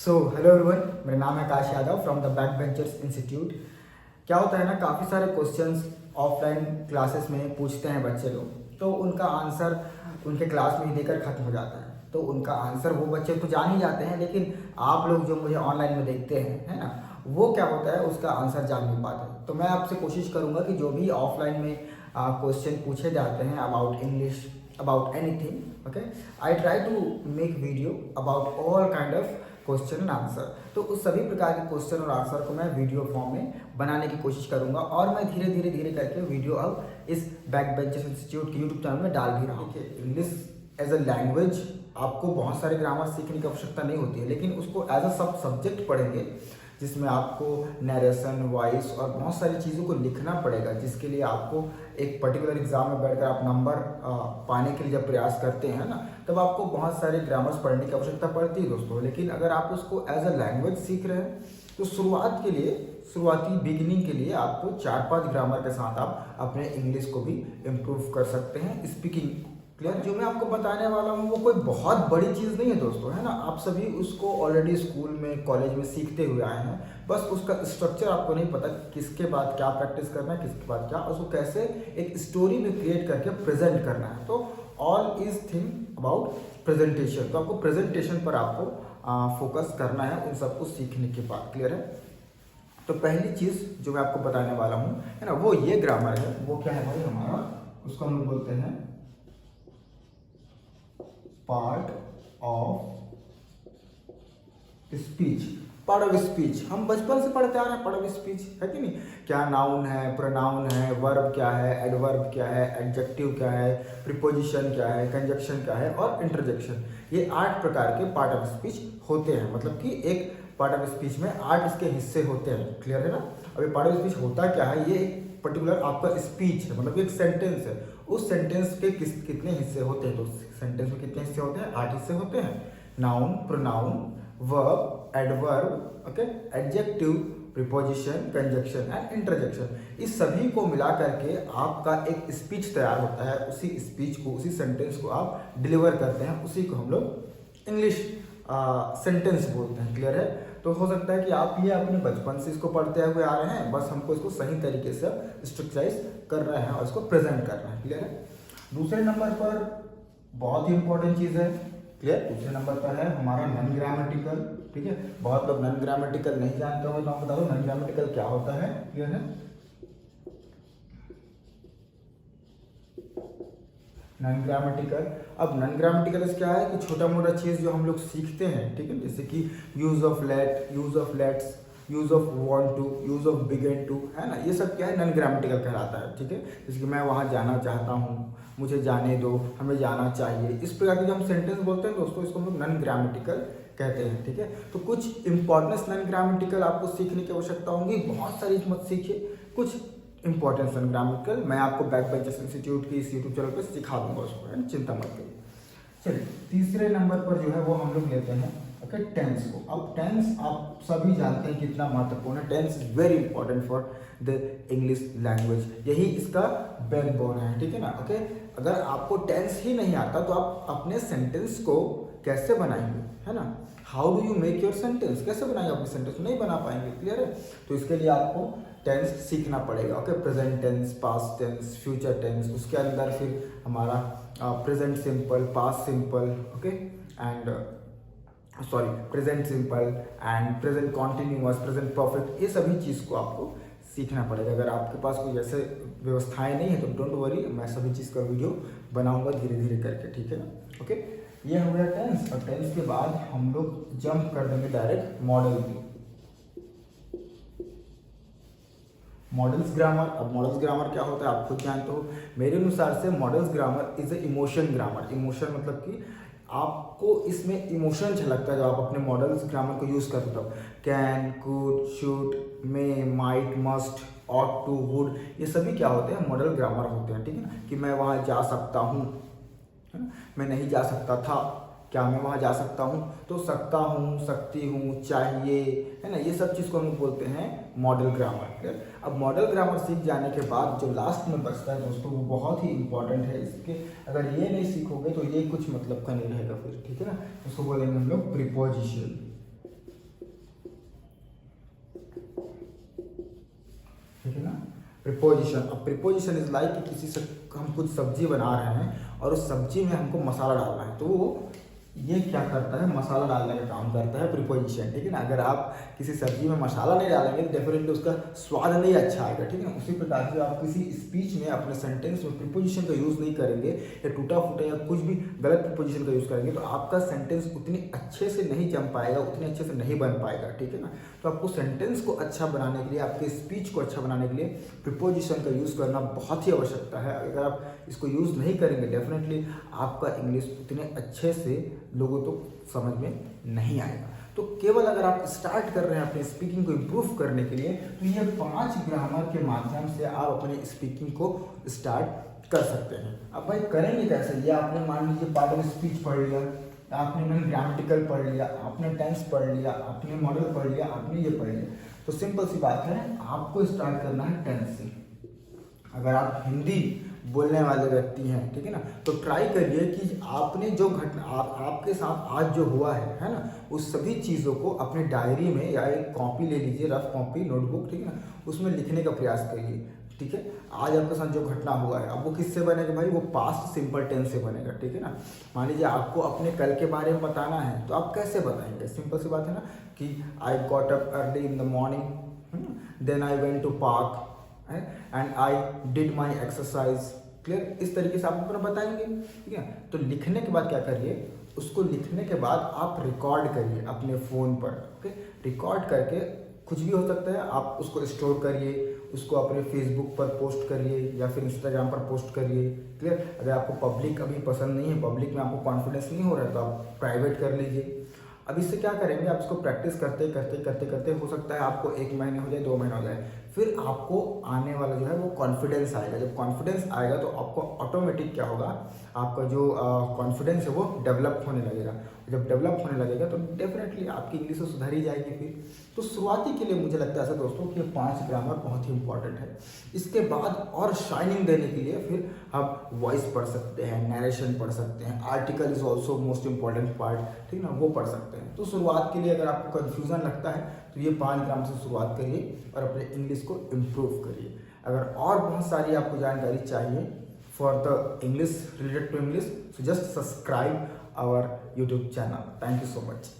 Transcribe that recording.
Hello everyone, मेरा नाम है Akash Yadav from the back benchers institute. क्या होता है ना, काफ़ी सारे क्वेश्चंस ऑफलाइन क्लासेस में पूछते हैं बच्चे लोग, तो उनका आंसर उनके क्लास में ही देकर ख़त्म हो जाता है। तो उनका आंसर वो बच्चे तो जान ही जाते हैं, लेकिन आप लोग जो मुझे ऑनलाइन में देखते हैं, है ना, वो क्या होता है, उसका आंसर जान नहीं पाते। तो मैं आपसे कोशिश करूँगा कि जो भी ऑफलाइन में क्वेश्चन पूछे जाते हैं about English, about anything, okay, I try to make video about all kind of question and answer. तो उस सभी प्रकार के क्वेश्चन और आंसर को मैं वीडियो फॉर्म में बनाने की कोशिश करूंगा, और मैं धीरे धीरे करके वीडियो अब इस बैक बेंचर्स इंस्टीट्यूट के यूट्यूब चैनल में डाल भी रहा हूँ। इंग्लिश एज अ लैंग्वेज आपको बहुत सारे ग्रामर सीखने की आवश्यकता नहीं होती है, लेकिन उसको एज अ सब सब्जेक्ट पढ़ेंगे जिसमें आपको नरेशन, वॉइस और बहुत सारी चीज़ों को लिखना पड़ेगा, जिसके लिए आपको एक पर्टिकुलर एग्जाम में बैठकर आप नंबर पाने के लिए जब प्रयास करते हैं ना, तब आपको बहुत सारे ग्रामर्स पढ़ने की आवश्यकता पड़ती है दोस्तों। लेकिन अगर आप उसको एज अ लैंग्वेज सीख रहे हैं तो शुरुआती बिगिनिंग के लिए आपको 4-5 ग्रामर के साथ आप अपने इंग्लिश को भी इम्प्रूव कर सकते हैं, स्पीकिंग। क्लियर? जो मैं आपको बताने वाला हूँ वो कोई बहुत बड़ी चीज़ नहीं है दोस्तों, है ना। आप सभी उसको ऑलरेडी स्कूल में, कॉलेज में सीखते हुए आए हैं, बस उसका स्ट्रक्चर आपको नहीं पता, किसके बाद क्या प्रैक्टिस करना है, किसके बाद क्या, उसको कैसे एक स्टोरी में क्रिएट करके प्रेजेंट करना है। तो all is thing about presentation. तो आपको प्रेजेंटेशन पर आपको फोकस करना है उन सबको सीखने के बाद। क्लियर है? तो पहली चीज़ जो मैं आपको बताने वाला हूँ, है ना, वो ये ग्रामर है। वो क्या है भाई हमारा, उसको हम लोग बोलते हैं part of speech. Part of speech हम बचपन से पढ़ते आ रहे हैं, पार्ट ऑफ स्पीच है कि नहीं। क्या नाउन है, प्रोनाउन है, वर्ब क्या है, एडवर्ब क्या है, एडजेक्टिव क्या है, प्रीपोजिशन क्या है, कंजक्शन क्या है और इंटरजेक्शन। ये 8 प्रकार के पार्ट ऑफ स्पीच होते हैं। मतलब कि एक पार्ट ऑफ स्पीच में 8 इसके हिस्से होते हैं। क्लियर है ना। अब ये पार्ट ऑफ स्पीच होता क्या है, ये एक पर्टिकुलर आपका स्पीच है, मतलब एक सेंटेंस है। उस सेंटेंस के कितने हिस्से होते हैं, तो सेंटेंस में कितने हिस्से होते हैं, 8 हिस्से होते हैं। Noun, pronoun, verb, adverb, okay, adjective, preposition, conjunction and interjection. इस सभी को मिला करके आपका एक स्पीच तैयार होता है। उसी स्पीच को, उसी सेंटेंस को आप डिलीवर करते हैं, उसी को हम लोग इंग्लिश सेंटेंस बोलते हैं। क्लियर है? तो हो सकता है कि आप ये अपने बचपन से इसको पढ़ते हुए आ रहे हैं, बस हमको इसको सही तरीके से स्ट्रक्चराइज कर रहे हैं और इसको प्रेजेंट कर रहे हैं। क्लियर है? दूसरे नंबर पर बहुत ही इंपॉर्टेंट चीज़ है। क्लियर? दूसरे नंबर पर है हमारा नॉन ग्रामेटिकल। ठीक है, बहुत लोग नॉन ग्रामेटिकल नहीं जानते हो, तो आप बता दो नॉन ग्रामेटिकल क्या होता है। क्लियर है? नॉन ग्रामेटिकल, अब नॉन ग्रामेटिकल क्या है कि छोटा मोटा चीज़ जो हम लोग सीखते हैं, ठीक है, जैसे कि use of let, use of let's, use of want to, use of begin to, है ना, ये सब क्या है, नॉन ग्रामेटिकल कहलाता है। ठीक है, जैसे कि मैं वहाँ जाना चाहता हूँ, मुझे जाने दो, हमें जाना चाहिए, इस प्रकार के जो हम सेंटेंस बोलते हैं दोस्तों, इसको हम लोग नॉन ग्रामेटिकल कहते हैं। ठीक है, तो कुछ इंपॉर्टेंस नॉन ग्रामेटिकल आपको सीखने की आवश्यकता होगी, बहुत सारी मत सीखिए, कुछ इंपॉर्टेंस नॉन ग्रामेटिकल मैं आपको बैक बेंचर्स इंस्टीट्यूट की इस यूट्यूब चैनल पर सिखा दूंगा उसको, है ना, चिंता मत करिए। चलिए, तीसरे नंबर पर जो है वो हम लोग लेते हैं ओके टेंस को। अब टेंस आप सभी जानते हैं कितना महत्वपूर्ण है। Tense is very important for the English language, यही इसका बैकबोन है। ठीक है ना। ओके, अगर आपको टेंस ही नहीं आता तो आप अपने सेंटेंस को कैसे बनाएंगे, है ना। How do you make your sentence, कैसे बनाएंगे अपने सेंटेंस, नहीं बना पाएंगे। क्लियर है? तो इसके लिए आपको टेंस सीखना पड़ेगा। Okay, present tense, past tense, future tense, उसके अंदर फिर हमारा present simple, past simple, okay, and present simple and present continuous, present perfect, ये सभी चीज़ को आपको सीखना पड़ेगा। अगर आपके पास कोई ऐसे व्यवस्थाएं नहीं है तो डोंट वरी, मैं सभी चीज़ का वीडियो बनाऊंगा धीरे धीरे करके। ठीक है ना। ओके, ये हो गया टेंस। और टेंस के बाद हम लोग जंप कर देंगे डायरेक्ट मॉडल की। Models grammar. अब मॉडल्स ग्रामर क्या होता है आप खुद जानते हो। मेरे अनुसार से models grammar is a emotion grammar. Emotion मतलब कि आपको इसमें इमोशन झलकता है जब आप अपने मॉडल्स ग्रामर को यूज करते हो। Can, could, should, may, might, must, ought to, would, ये सभी क्या होते हैं, मॉडल ग्रामर होते हैं। ठीक है ना। कि मैं वहाँ जा सकता हूँ, मैं नहीं जा सकता था, क्या मैं वहाँ जा सकता हूँ, तो सकता हूँ, सकती हूँ, चाहिए, है ना, ये सब चीज़ को हम बोलते हैं मॉडल ग्रामर। अब मॉडल ग्रामर सीख जाने के बाद जो लास्ट में बचता है दोस्तों, वो बहुत ही इंपॉर्टेंट है। इसके अगर ये नहीं सीखोगे तो ये कुछ मतलब का नहीं रहेगा फिर। ठीक है ना। उसको बोलेंगे हम लोग प्रीपोजिशन। प्रिपोजिशन। अब प्रिपोजिशन इज लाइक कि किसी से हम कुछ सब्जी बना रहे हैं और उस सब्जी में हमको मसाला डालना है, तो वो ये क्या करता है, मसाला डालने का काम करता है प्रिपोजिशन, ठीक है ना। अगर आप किसी सब्जी में मसाला नहीं डालेंगे तो डेफिनेटली उसका स्वाद नहीं अच्छा आएगा, ठीक है ना। उसी प्रकार से आप किसी स्पीच में अपने सेंटेंस में प्रिपोजिशन का यूज़ नहीं करेंगे या टूटा फूटा या कुछ भी गलत प्रिपोजिशन का यूज़ करेंगे तो आपका सेंटेंस उतनी अच्छे से नहीं जम पाएगा, उतने अच्छे से नहीं बन पाएगा, ठीक है ना। तो आपको सेंटेंस को अच्छा बनाने के लिए, आपके स्पीच को अच्छा बनाने के लिए प्रिपोजिशन का यूज़ करना बहुत ही आवश्यकता है। अगर आप इसको यूज़ नहीं करेंगे डेफिनेटली आपका इंग्लिश उतने अच्छे से लोगों तो समझ में नहीं आएगा। तो केवल अगर आप स्टार्ट कर रहे हैं अपने स्पीकिंग को इम्प्रूव करने के लिए तो ये 5 ग्रामर के माध्यम से आप अपने स्पीकिंग को स्टार्ट कर सकते हैं। अब भाई करेंगे कैसे, ये आपने मान लीजिए पार्ट ऑफ स्पीच पढ़ लिया, आपने मैंने ग्रामेटिकल पढ़ लिया, आपने टेंस पढ़ लिया, आपने मॉडल पढ़ लिया, आपने ये पढ़ लिया, तो सिंपल सी बात है आपको स्टार्ट करना है टेंस से। अगर आप हिंदी बोलने वाले व्यक्ति हैं, ठीक है ना, तो ट्राई करिए कि आपने जो घटना आपके साथ आज जो हुआ है ना, उस सभी चीज़ों को अपने डायरी में या एक कॉपी ले लीजिए, रफ कॉपी, नोटबुक, ठीक है ना, उसमें लिखने का प्रयास करिए, ठीक है। आज आपके साथ जो घटना हुआ है, अब वो किससे बनेगा भाई, वो पास्ट सिंपल टेंस से बनेगा, ठीक है ना। मान लीजिए आपको अपने कल के बारे में बताना है तो आप कैसे बताएंगे, सिंपल सी बात है ना कि I got up early in the morning, then I went to park and I did my exercise, clear. इस तरीके से आप अपना बताएंगे, ठीक है। तो लिखने के बाद क्या करिए, उसको लिखने के बाद आप रिकॉर्ड करिए अपने फ़ोन पर, ओके। रिकॉर्ड करके कुछ भी हो सकता है, आप उसको स्टोर करिए, उसको अपने फेसबुक पर पोस्ट करिए या फिर इंस्टाग्राम पर पोस्ट करिए, क्लियर। अगर आपको पब्लिक अभी पसंद नहीं है, पब्लिक में आपको कॉन्फिडेंस नहीं हो रहा है तो आप प्राइवेट कर लीजिए। अब इससे क्या करेंगे, आप इसको प्रैक्टिस करते करते करते करते हो सकता है आपको 1 महीने हो जाए, 2 महीने हो जाए, फिर आपको आने वाला जो है वो कॉन्फिडेंस आएगा। जब कॉन्फिडेंस आएगा तो आपको ऑटोमेटिक क्या होगा, आपका जो कॉन्फिडेंस है वो डेवलप होने लगेगा। जब डेवलप होने लगेगा तो डेफिनेटली आपकी इंग्लिश तो सुधर ही जाएगी फिर। तो शुरुआती के लिए मुझे लगता है ऐसा दोस्तों कि 5 ग्रामर बहुत ही इंपॉर्टेंट है। इसके बाद और शाइनिंग देने के लिए फिर आप वॉइस पढ़ सकते हैं, नरेशन पढ़ सकते हैं, article is also most important part, ठीक ना, वो पढ़ सकते हैं। तो शुरुआत के लिए अगर आपको कन्फ्यूज़न लगता है तो ये 5 ग्राम से शुरुआत करिए और अपने इंग्लिश को इम्प्रूव करिए। अगर और बहुत सारी आपको जानकारी चाहिए for the English, related to English, so just subscribe our YouTube channel. Thank you so much.